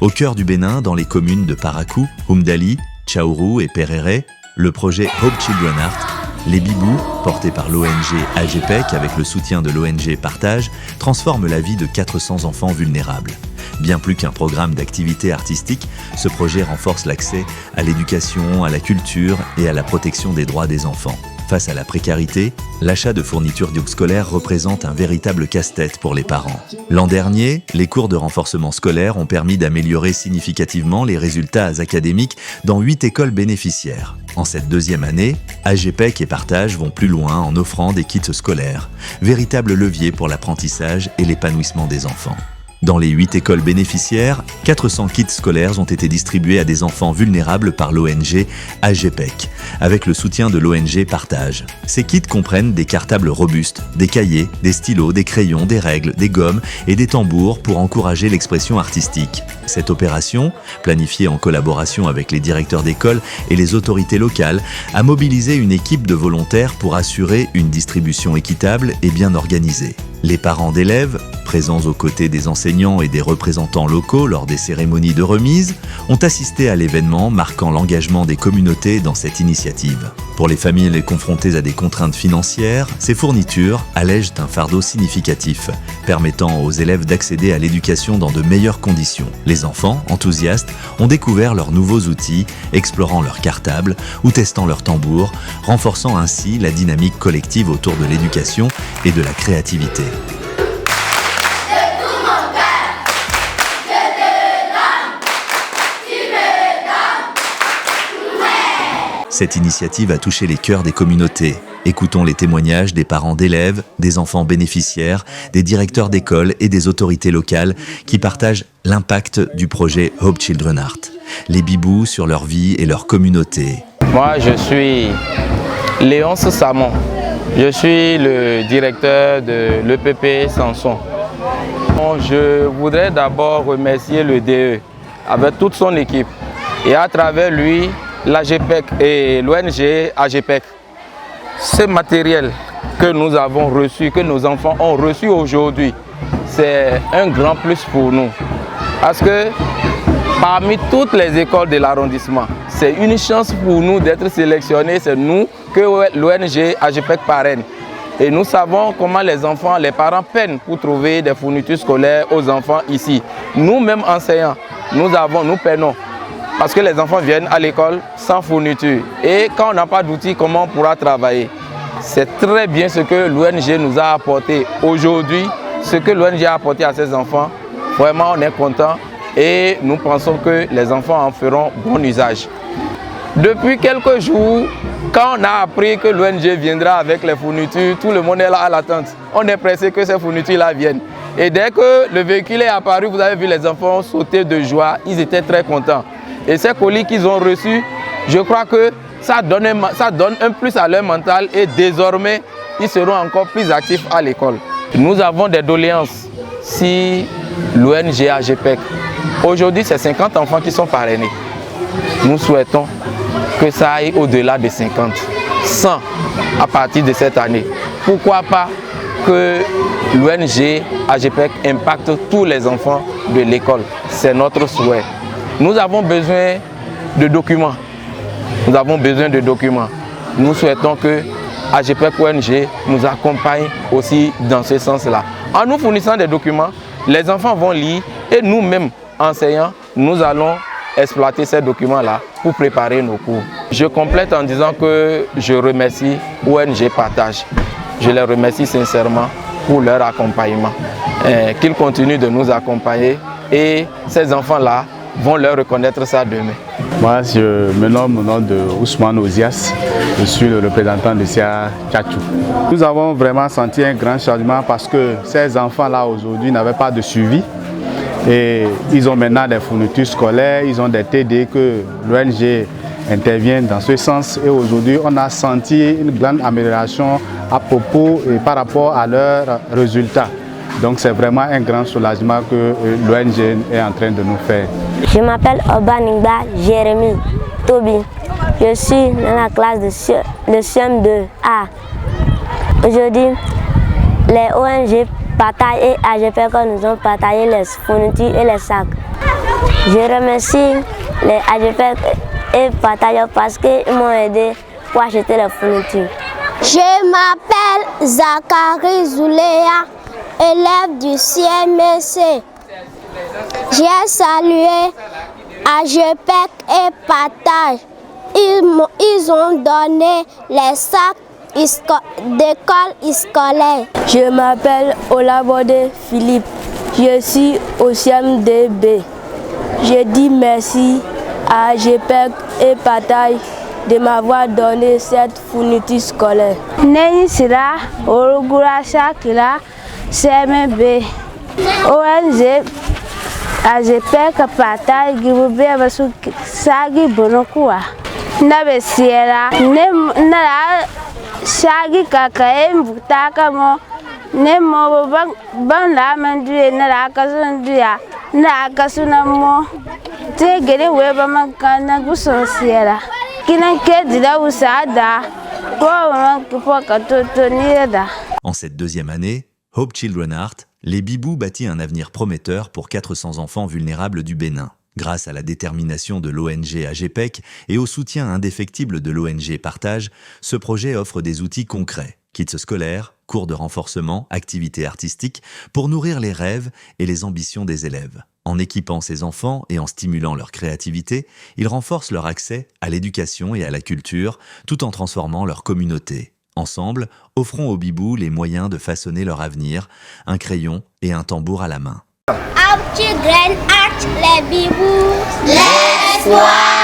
Au cœur du Bénin, dans les communes de Parakou, Oumdali, Tchaourou et Perere, le projet Hope Children Art, les bibous, portés par l'ONG AGPEC avec le soutien de l'ONG Partage, transforment la vie de 400 enfants vulnérables. Bien plus qu'un programme d'activité artistique, ce projet renforce l'accès à l'éducation, à la culture et à la protection des droits des enfants. Face à la précarité, l'achat de fournitures scolaires représente un véritable casse-tête pour les parents. L'an dernier, les cours de renforcement scolaire ont permis d'améliorer significativement les résultats académiques dans 8 écoles bénéficiaires. En cette deuxième année, AGPEC et Partage vont plus loin en offrant des kits scolaires, véritable levier pour l'apprentissage et l'épanouissement des enfants. Dans les 8 écoles bénéficiaires, 400 kits scolaires ont été distribués à des enfants vulnérables par l'ONG AGPEC, avec le soutien de l'ONG Partage. Ces kits comprennent des cartables robustes, des cahiers, des stylos, des crayons, des règles, des gommes et des tambours pour encourager l'expression artistique. Cette opération, planifiée en collaboration avec les directeurs d'école et les autorités locales, a mobilisé une équipe de volontaires pour assurer une distribution équitable et bien organisée. Les parents d'élèves, présents aux côtés des enseignants et des représentants locaux lors des cérémonies de remise, ont assisté à l'événement marquant l'engagement des communautés dans cette initiative. Pour les familles confrontées à des contraintes financières, ces fournitures allègent un fardeau significatif, permettant aux élèves d'accéder à l'éducation dans de meilleures conditions. Les enfants, enthousiastes, ont découvert leurs nouveaux outils, explorant leurs cartables ou testant leurs tambours, renforçant ainsi la dynamique collective autour de l'éducation et de la créativité. Cette initiative a touché les cœurs des communautés. Écoutons les témoignages des parents d'élèves, des enfants bénéficiaires, des directeurs d'école et des autorités locales qui partagent l'impact du projet Hope Children Art. Les bibous sur leur vie et leur communauté. Moi, je suis Léonce Samon. Je suis le directeur de l'EPP Samson. Je voudrais d'abord remercier le DE avec toute son équipe et à travers lui, l'AGPEC et l'ONG AGPEC. Ce matériel que nous avons reçu, que nos enfants ont reçu aujourd'hui, c'est un grand plus pour nous. Parce que parmi toutes les écoles de l'arrondissement, c'est une chance pour nous d'être sélectionnés. C'est nous que l'ONG AGPEC parraine. Et nous savons comment les enfants, les parents peinent pour trouver des fournitures scolaires aux enfants ici. Nous-mêmes enseignants, nous peinons. Parce que les enfants viennent à l'école sans fourniture. Et quand on n'a pas d'outils, comment on pourra travailler? C'est très bien ce que l'ONG nous a apporté aujourd'hui, ce que l'ONG a apporté à ces enfants. Vraiment, on est content et nous pensons que les enfants en feront bon usage. Depuis quelques jours, quand on a appris que l'ONG viendra avec les fournitures, tout le monde est là à l'attente. On est pressé que ces fournitures-là viennent. Et dès que le véhicule est apparu, vous avez vu les enfants sauter de joie. Ils étaient très contents. Et ces colis qu'ils ont reçus, je crois que ça donne un plus à leur mental et désormais, ils seront encore plus actifs à l'école. Nous avons des doléances si l'ONG AGPEC. Aujourd'hui, c'est 50 enfants qui sont parrainés. Nous souhaitons que ça aille au-delà de 50, 100 à partir de cette année. Pourquoi pas que l'ONG AGPEC impacte tous les enfants de l'école. C'est notre souhait. Nous avons besoin de documents. Nous souhaitons que AGPEC ONG nous accompagne aussi dans ce sens-là. En nous fournissant des documents, les enfants vont lire et nous-mêmes, enseignants, nous allons exploiter ces documents-là pour préparer nos cours. Je complète en disant que je remercie ONG Partage. Je les remercie sincèrement pour leur accompagnement. Qu'ils continuent de nous accompagner et ces enfants-là vont leur reconnaître ça demain. Moi, je me nomme au nom de Ousmane Ozias. Je suis le représentant de Sia Tchatchou. Nous avons vraiment senti un grand changement parce que ces enfants-là aujourd'hui n'avaient pas de suivi. Et ils ont maintenant des fournitures scolaires, ils ont des TD que l'ONG intervient dans ce sens. Et aujourd'hui, on a senti une grande amélioration à propos et par rapport à leurs résultats. Donc c'est vraiment un grand soulagement que l'ONG est en train de nous faire. Je m'appelle Obanigba Jérémy Tobi. Je suis dans la classe de CM2A. Aujourd'hui, les ONG Partage et AGPEC nous ont partagé les fournitures et les sacs. Je remercie les AGPEC et Partage parce qu'ils m'ont aidé pour acheter les fournitures. Je m'appelle Zachary Zouléa, élève du CMC. J'ai salué AGPEC et Partage. Ils ont donné les sacs d'école scolaire. Je m'appelle Olabode Philippe. Je suis au CM2B. Je dis merci à AGPEC et Partage de m'avoir donné cette fourniture scolaire. Neni Sira, Orugura Shakila, CMB, ONG, AGPEC, Partage, Gibube, Basu, Sagi, Bonokua. Nabe Sierra, Nara, Shagi, Kakae, Butaka, Nemo, Banda, Mandri, Narakazundia, Nakasunamo, take it away by Makana Guson Sierra. En cette deuxième année, Hope Children Art, les Bibous bâtit un avenir prometteur pour 400 enfants vulnérables du Bénin. Grâce à la détermination de l'ONG AGPEC et au soutien indéfectible de l'ONG Partage, ce projet offre des outils concrets, kits scolaires, cours de renforcement, activités artistiques, pour nourrir les rêves et les ambitions des élèves. En équipant ces enfants et en stimulant leur créativité, ils renforcent leur accès à l'éducation et à la culture, tout en transformant leur communauté. Ensemble, offrons aux Bibous les moyens de façonner leur avenir, un crayon et un tambour à la main. Hope Children Art, les Bibous, l'espoir.